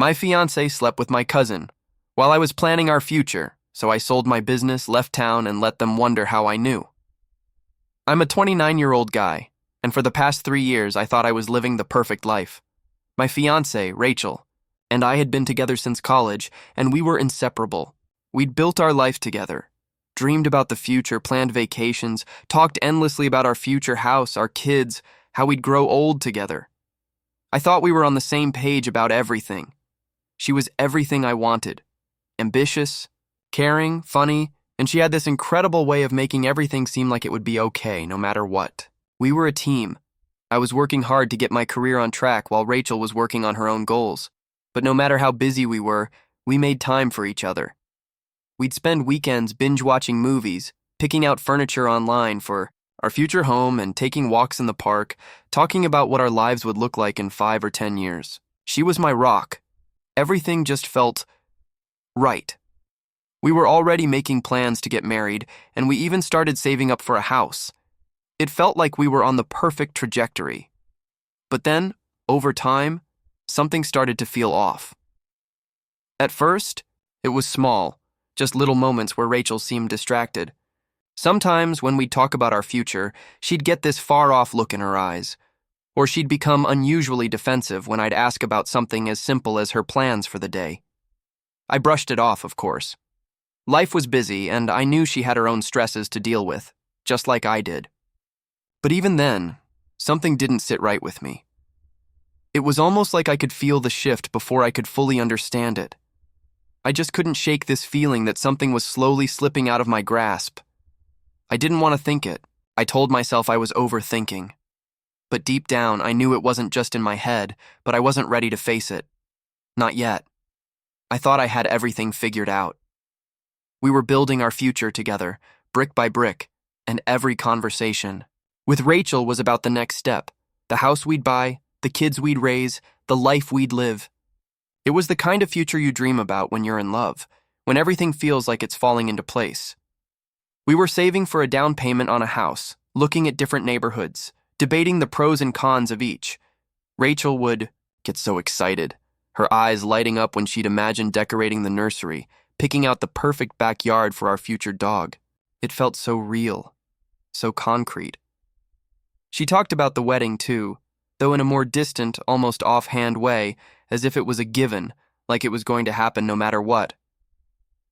My fiancé slept with my cousin while I was planning our future, so I sold my business, left town, and let them wonder how I knew. I'm a 29-year-old guy, and for the past 3 years I thought I was living the perfect life. My fiancée, Rachel, and I had been together since college, and we were inseparable. We'd built our life together, dreamed about the future, planned vacations, talked endlessly about our future house, our kids, how we'd grow old together. I thought we were on the same page about everything. She was everything I wanted. Ambitious, caring, funny, and she had this incredible way of making everything seem like it would be okay, no matter what. We were a team. I was working hard to get my career on track while Rachel was working on her own goals. But no matter how busy we were, we made time for each other. We'd spend weekends binge-watching movies, picking out furniture online for our future home, and taking walks in the park, talking about what our lives would look like in 5 or 10 years. She was my rock. Everything just felt right. We were already making plans to get married, and we even started saving up for a house. It felt like we were on the perfect trajectory. But then, over time, something started to feel off. At first, it was small, just little moments where Rachel seemed distracted. Sometimes, when we'd talk about our future, she'd get this far-off look in her eyes, or she'd become unusually defensive when I'd ask about something as simple as her plans for the day. I brushed it off, of course. Life was busy, and I knew she had her own stresses to deal with, just like I did. But even then, something didn't sit right with me. It was almost like I could feel the shift before I could fully understand it. I just couldn't shake this feeling that something was slowly slipping out of my grasp. I didn't want to think it. I told myself I was overthinking. But deep down, I knew it wasn't just in my head, but I wasn't ready to face it. Not yet. I thought I had everything figured out. We were building our future together, brick by brick, and every conversation with Rachel was about the next step, the house we'd buy, the kids we'd raise, the life we'd live. It was the kind of future you dream about when you're in love, when everything feels like it's falling into place. We were saving for a down payment on a house, looking at different neighborhoods, debating the pros and cons of each. Rachel would get so excited, her eyes lighting up when she'd imagine decorating the nursery, picking out the perfect backyard for our future dog. It felt so real, so concrete. She talked about the wedding too, though in a more distant, almost offhand way, as if it was a given, like it was going to happen no matter what.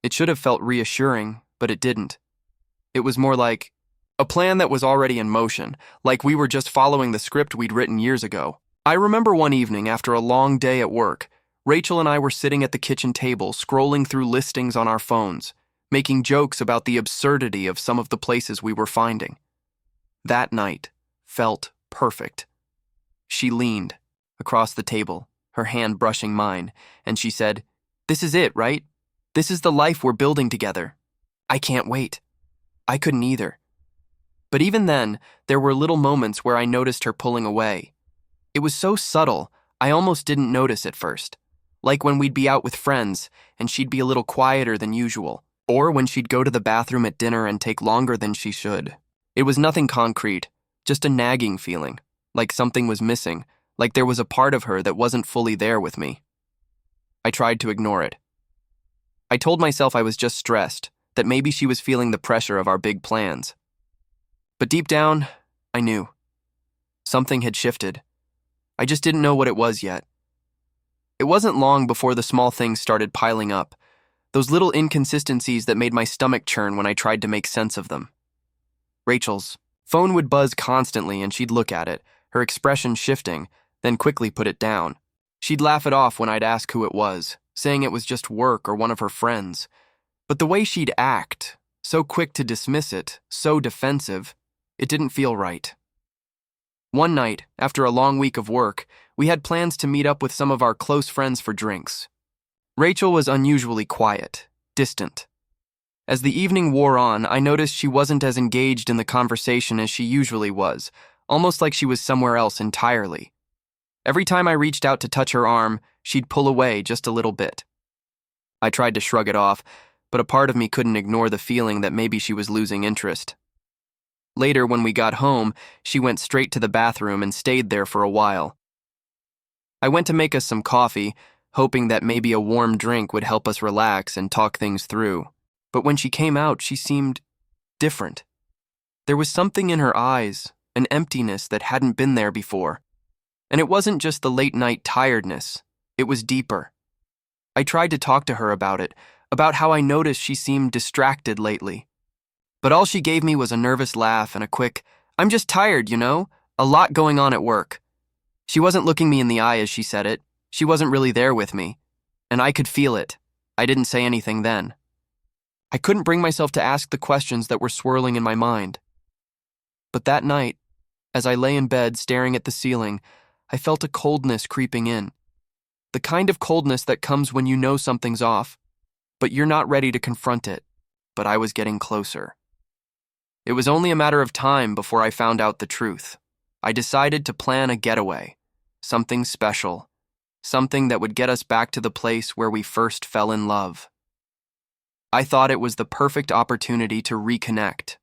It should have felt reassuring, but it didn't. It was more like a plan that was already in motion, like we were just following the script we'd written years ago. I remember one evening after a long day at work, Rachel and I were sitting at the kitchen table, scrolling through listings on our phones, making jokes about the absurdity of some of the places we were finding. That night felt perfect. She leaned across the table, her hand brushing mine, and she said, "This is it, right? This is the life we're building together. I can't wait." I couldn't either. But even then, there were little moments where I noticed her pulling away. It was so subtle, I almost didn't notice at first. Like when we'd be out with friends, and she'd be a little quieter than usual, or when she'd go to the bathroom at dinner and take longer than she should. It was nothing concrete, just a nagging feeling, like something was missing, like there was a part of her that wasn't fully there with me. I tried to ignore it. I told myself I was just stressed, that maybe she was feeling the pressure of our big plans. But deep down, I knew. Something had shifted. I just didn't know what it was yet. It wasn't long before the small things started piling up, those little inconsistencies that made my stomach churn when I tried to make sense of them. Rachel's phone would buzz constantly and she'd look at it, her expression shifting, then quickly put it down. She'd laugh it off when I'd ask who it was, saying it was just work or one of her friends. But the way she'd act, so quick to dismiss it, so defensive, it didn't feel right. One night, after a long week of work, we had plans to meet up with some of our close friends for drinks. Rachel was unusually quiet, distant. As the evening wore on, I noticed she wasn't as engaged in the conversation as she usually was, almost like she was somewhere else entirely. Every time I reached out to touch her arm, she'd pull away just a little bit. I tried to shrug it off, but a part of me couldn't ignore the feeling that maybe she was losing interest. Later, when we got home, she went straight to the bathroom and stayed there for a while. I went to make us some coffee, hoping that maybe a warm drink would help us relax and talk things through. But when she came out, she seemed different. There was something in her eyes, an emptiness that hadn't been there before. And it wasn't just the late-night tiredness, it was deeper. I tried to talk to her about it, about how I noticed she seemed distracted lately. But all she gave me was a nervous laugh and a quick, "I'm just tired, a lot going on at work." She wasn't looking me in the eye as she said it. She wasn't really there with me. And I could feel it. I didn't say anything then. I couldn't bring myself to ask the questions that were swirling in my mind. But that night, as I lay in bed staring at the ceiling, I felt a coldness creeping in. The kind of coldness that comes when you know something's off, but you're not ready to confront it. But I was getting closer. It was only a matter of time before I found out the truth. I decided to plan a getaway, something special, something that would get us back to the place where we first fell in love. I thought it was the perfect opportunity to reconnect.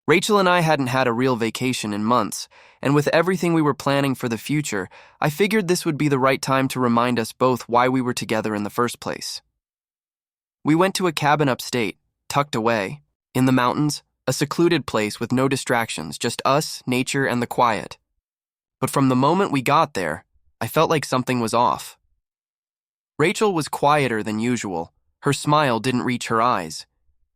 Rachel and I hadn't had a real vacation in months, and with everything we were planning for the future, I figured this would be the right time to remind us both why we were together in the first place. We went to a cabin upstate, tucked away, in the mountains, a secluded place with no distractions, just us, nature, and the quiet. But from the moment we got there, I felt like something was off. Rachel was quieter than usual. Her smile didn't reach her eyes.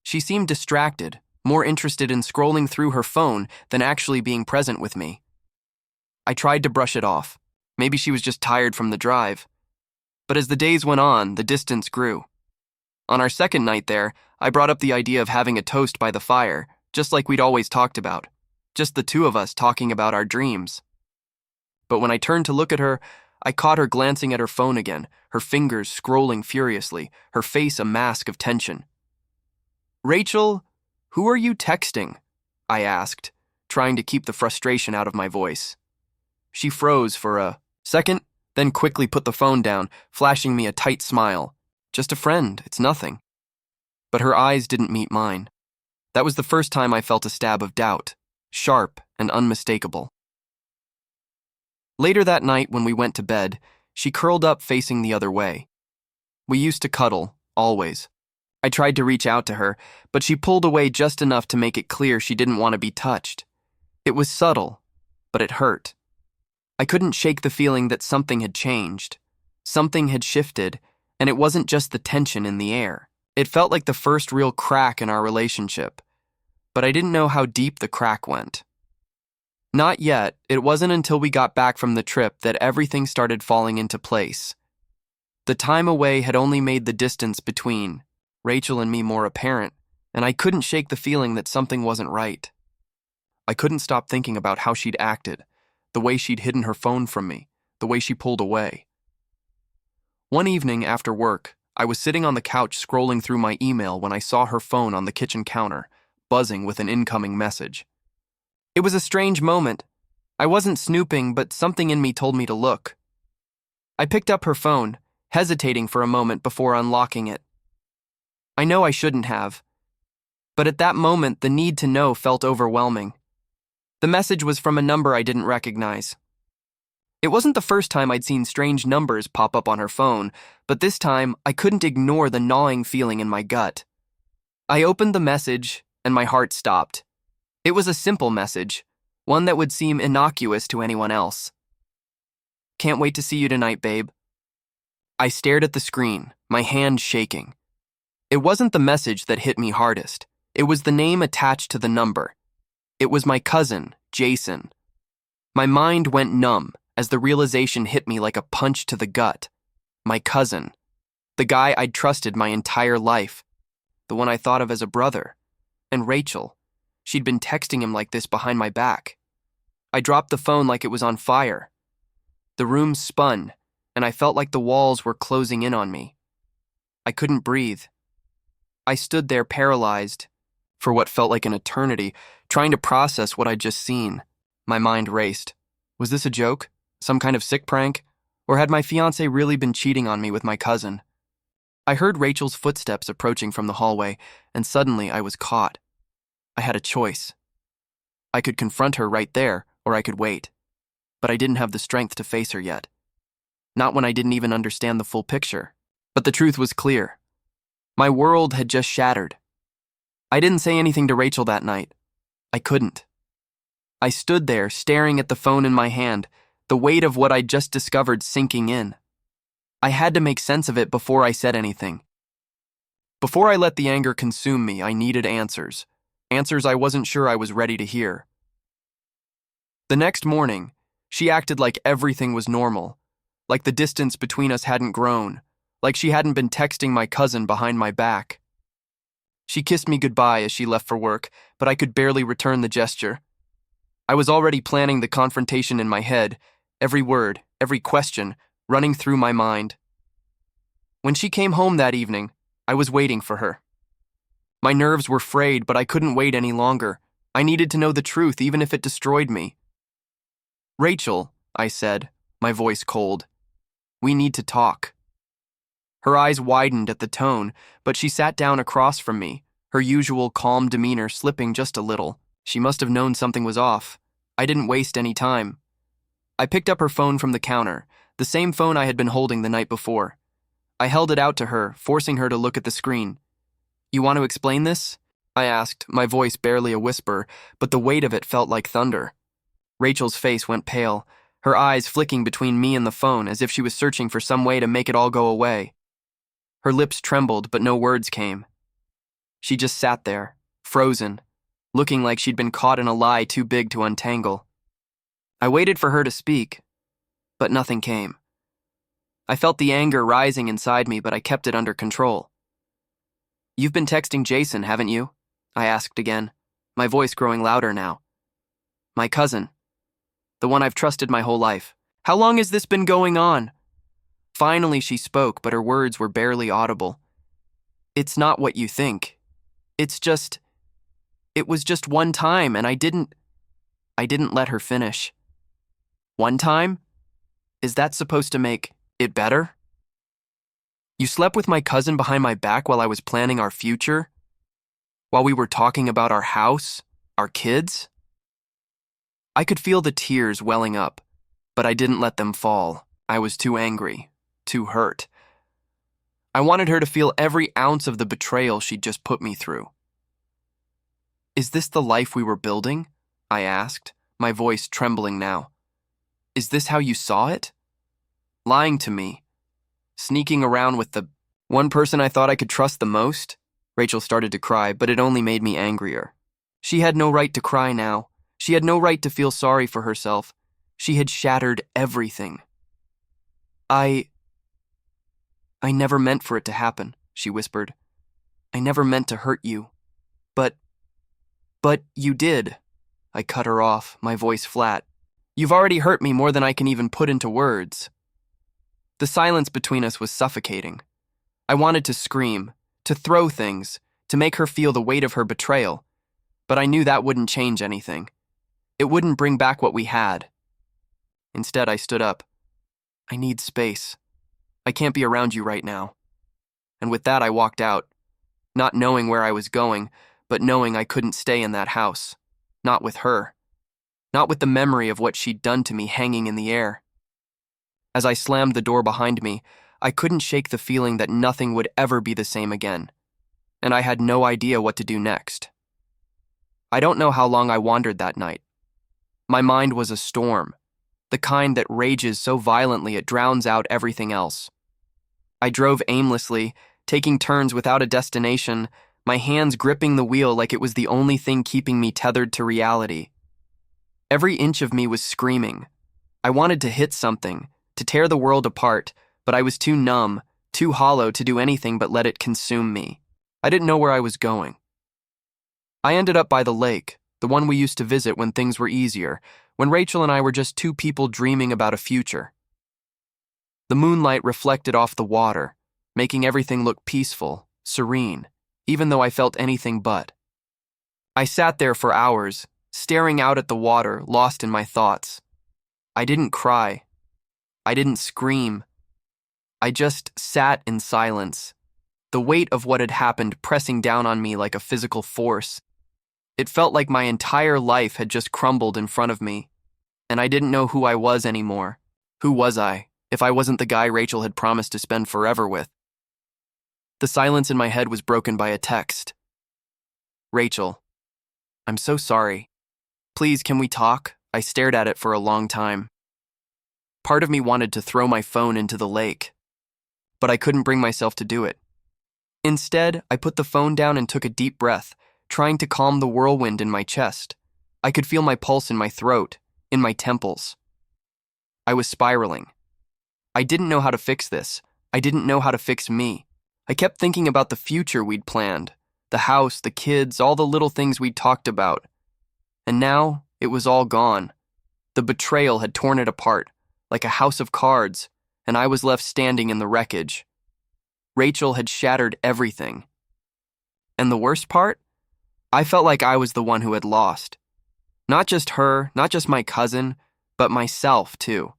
She seemed distracted, more interested in scrolling through her phone than actually being present with me. I tried to brush it off. Maybe she was just tired from the drive. But as the days went on, the distance grew. On our second night there, I brought up the idea of having a toast by the fire, just like we'd always talked about. Just the two of us talking about our dreams. But when I turned to look at her, I caught her glancing at her phone again, her fingers scrolling furiously, her face a mask of tension. "Rachel, who are you texting?" I asked, trying to keep the frustration out of my voice. She froze for a second, then quickly put the phone down, flashing me a tight smile. "Just a friend, it's nothing." But her eyes didn't meet mine. That was the first time I felt a stab of doubt, sharp and unmistakable. Later that night, when we went to bed, she curled up facing the other way. We used to cuddle, always. I tried to reach out to her, but she pulled away just enough to make it clear she didn't want to be touched. It was subtle, but it hurt. I couldn't shake the feeling that something had changed. Something had shifted, and it wasn't just the tension in the air. It felt like the first real crack in our relationship, but I didn't know how deep the crack went. Not yet. It wasn't until we got back from the trip that everything started falling into place. The time away had only made the distance between Rachel and me more apparent, and I couldn't shake the feeling that something wasn't right. I couldn't stop thinking about how she'd acted, the way she'd hidden her phone from me, the way she pulled away. One evening after work, I was sitting on the couch scrolling through my email when I saw her phone on the kitchen counter, buzzing with an incoming message. It was a strange moment. I wasn't snooping, but something in me told me to look. I picked up her phone, hesitating for a moment before unlocking it. I know I shouldn't have, but at that moment the need to know felt overwhelming. The message was from a number I didn't recognize. It wasn't the first time I'd seen strange numbers pop up on her phone, but this time I couldn't ignore the gnawing feeling in my gut. I opened the message, and my heart stopped. It was a simple message, one that would seem innocuous to anyone else. "Can't wait to see you tonight, babe." I stared at the screen, my hand shaking. It wasn't the message that hit me hardest. It was the name attached to the number. It was my cousin, Jason. My mind went numb as the realization hit me like a punch to the gut. My cousin. The guy I'd trusted my entire life. The one I thought of as a brother. And Rachel. She'd been texting him like this behind my back. I dropped the phone like it was on fire. The room spun, and I felt like the walls were closing in on me. I couldn't breathe. I stood there paralyzed, for what felt like an eternity, trying to process what I'd just seen. My mind raced. Was this a joke? Some kind of sick prank? Or had my fiancé really been cheating on me with my cousin? I heard Rachel's footsteps approaching from the hallway, and suddenly I was caught. I had a choice. I could confront her right there, or I could wait. But I didn't have the strength to face her yet. not when I didn't even understand the full picture. But the truth was clear. My world had just shattered. I didn't say anything to Rachel that night. I couldn't. I stood there, staring at the phone in my hand, the weight of what I'd just discovered sinking in. I had to make sense of it before I said anything. Before I let the anger consume me, I needed answers. Answers I wasn't sure I was ready to hear. The next morning, she acted like everything was normal, like the distance between us hadn't grown, like she hadn't been texting my cousin behind my back. She kissed me goodbye as she left for work, but I could barely return the gesture. I was already planning the confrontation in my head, every word, every question, running through my mind. When she came home that evening, I was waiting for her. My nerves were frayed, but I couldn't wait any longer. I needed to know the truth, even if it destroyed me. "Rachel," I said, my voice cold, "we need to talk." Her eyes widened at the tone, but she sat down across from me, her usual calm demeanor slipping just a little. She must have known something was off. I didn't waste any time. I picked up her phone from the counter, the same phone I had been holding the night before. I held it out to her, forcing her to look at the screen. "You want to explain this?" I asked, my voice barely a whisper, but the weight of it felt like thunder. Rachel's face went pale, her eyes flicking between me and the phone as if she was searching for some way to make it all go away. Her lips trembled, but no words came. She just sat there, frozen, looking like she'd been caught in a lie too big to untangle. I waited for her to speak, but nothing came. I felt the anger rising inside me, but I kept it under control. "You've been texting Jason, haven't you?" I asked again, my voice growing louder now. "My cousin. The one I've trusted my whole life. How long has this been going on?" Finally she spoke, but her words were barely audible. "It's not what you think. It was just one time, and I didn't let her finish." "One time? Is that supposed to make it better? You slept with my cousin behind my back while I was planning our future? While we were talking about our house, our kids?" I could feel the tears welling up, but I didn't let them fall. I was too angry, too hurt. I wanted her to feel every ounce of the betrayal she'd just put me through. "Is this the life we were building?" I asked, my voice trembling now. "Is this how you saw it? Lying to me, sneaking around with the one person I thought I could trust the most?" Rachel started to cry, but it only made me angrier. She had no right to cry now. She had no right to feel sorry for herself. She had shattered everything. I never meant for it to happen," she whispered. "I never meant to hurt you. But you did." I cut her off, my voice flat. "You've already hurt me more than I can even put into words." The silence between us was suffocating. I wanted to scream, to throw things, to make her feel the weight of her betrayal, but I knew that wouldn't change anything. It wouldn't bring back what we had. Instead, I stood up. "I need space. I can't be around you right now." And with that, I walked out, not knowing where I was going, but knowing I couldn't stay in that house. Not with her. Not with the memory of what she'd done to me hanging in the air. As I slammed the door behind me, I couldn't shake the feeling that nothing would ever be the same again, and I had no idea what to do next. I don't know how long I wandered that night. My mind was a storm, the kind that rages so violently it drowns out everything else. I drove aimlessly, taking turns without a destination, my hands gripping the wheel like it was the only thing keeping me tethered to reality. Every inch of me was screaming. I wanted to hit something, to tear the world apart, but I was too numb, too hollow to do anything but let it consume me. I didn't know where I was going. I ended up by the lake, the one we used to visit when things were easier, when Rachel and I were just two people dreaming about a future. The moonlight reflected off the water, making everything look peaceful, serene, even though I felt anything but. I sat there for hours, staring out at the water, lost in my thoughts. I didn't cry. I didn't scream. I just sat in silence, the weight of what had happened pressing down on me like a physical force. It felt like my entire life had just crumbled in front of me, and I didn't know who I was anymore. Who was I? If I wasn't the guy Rachel had promised to spend forever with. The silence in my head was broken by a text. Rachel, I'm so sorry. Please, can we talk? I stared at it for a long time. Part of me wanted to throw my phone into the lake, but I couldn't bring myself to do it. Instead, I put the phone down and took a deep breath, trying to calm the whirlwind in my chest. I could feel my pulse in my throat, in my temples. I was spiraling. I didn't know how to fix this. I didn't know how to fix me. I kept thinking about the future we'd planned, the house, the kids, all the little things we'd talked about. And now, it was all gone. The betrayal had torn it apart, like a house of cards, and I was left standing in the wreckage. Rachel had shattered everything. And the worst part? I felt like I was the one who had lost. Not just her, not just my cousin, but myself, too.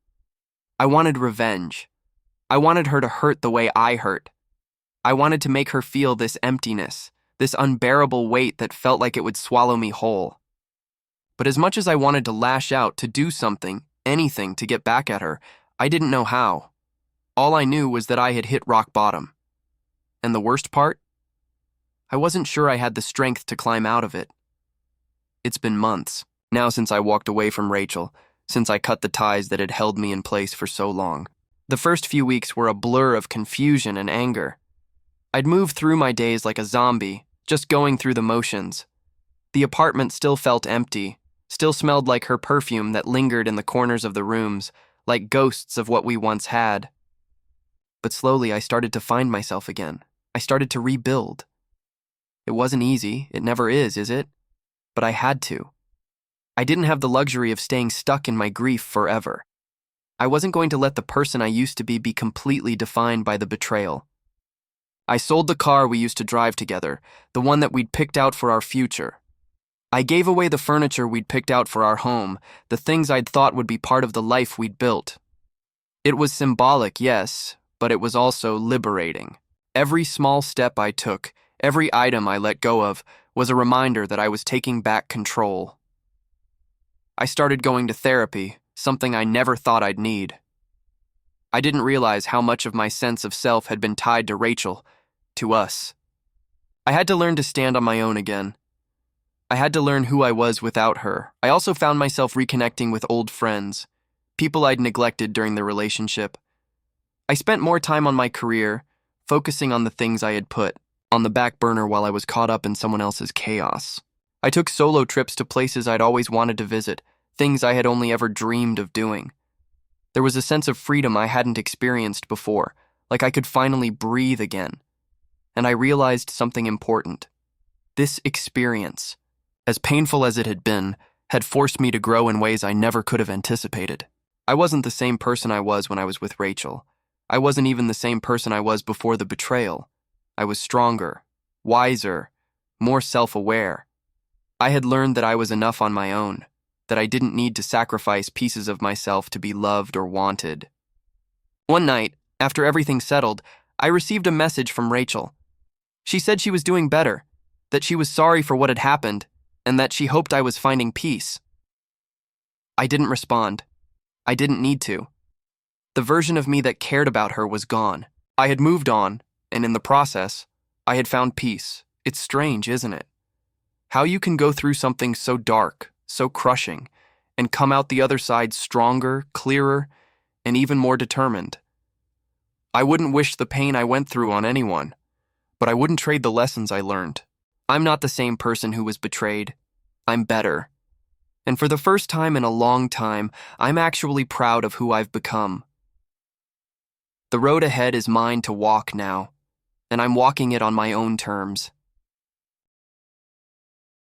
I wanted revenge. I wanted her to hurt the way I hurt. I wanted to make her feel this emptiness, this unbearable weight that felt like it would swallow me whole. But as much as I wanted to lash out, to do something, anything to get back at her, I didn't know how. All I knew was that I had hit rock bottom. And the worst part? I wasn't sure I had the strength to climb out of it. It's been months now since I walked away from Rachel, since I cut the ties that had held me in place for so long. The first few weeks were a blur of confusion and anger. I'd moved through my days like a zombie, just going through the motions. The apartment still felt empty, still smelled like her perfume that lingered in the corners of the rooms, like ghosts of what we once had. But slowly I started to find myself again. I started to rebuild. It wasn't easy, it never is it? But I had to. I didn't have the luxury of staying stuck in my grief forever. I wasn't going to let the person I used to be completely defined by the betrayal. I sold the car we used to drive together, the one that we'd picked out for our future. I gave away the furniture we'd picked out for our home, the things I'd thought would be part of the life we'd built. It was symbolic, yes, but it was also liberating. Every small step I took, every item I let go of, was a reminder that I was taking back control. I started going to therapy, something I never thought I'd need. I didn't realize how much of my sense of self had been tied to Rachel, to us. I had to learn to stand on my own again. I had to learn who I was without her. I also found myself reconnecting with old friends, people I'd neglected during the relationship. I spent more time on my career, focusing on the things I had put on the back burner while I was caught up in someone else's chaos. I took solo trips to places I'd always wanted to visit, things I had only ever dreamed of doing. There was a sense of freedom I hadn't experienced before, like I could finally breathe again. And I realized something important. This experience, as painful as it had been, had forced me to grow in ways I never could have anticipated. I wasn't the same person I was when I was with Rachel. I wasn't even the same person I was before the betrayal. I was stronger, wiser, more self-aware. I had learned that I was enough on my own, that I didn't need to sacrifice pieces of myself to be loved or wanted. One night, after everything settled, I received a message from Rachel. She said she was doing better, that she was sorry for what had happened, and that she hoped I was finding peace. I didn't respond. I didn't need to. The version of me that cared about her was gone. I had moved on, and in the process, I had found peace. It's strange, isn't it? How you can go through something so dark, so crushing, and come out the other side stronger, clearer, and even more determined. I wouldn't wish the pain I went through on anyone, but I wouldn't trade the lessons I learned. I'm not the same person who was betrayed. I'm better. And for the first time in a long time, I'm actually proud of who I've become. The road ahead is mine to walk now, and I'm walking it on my own terms.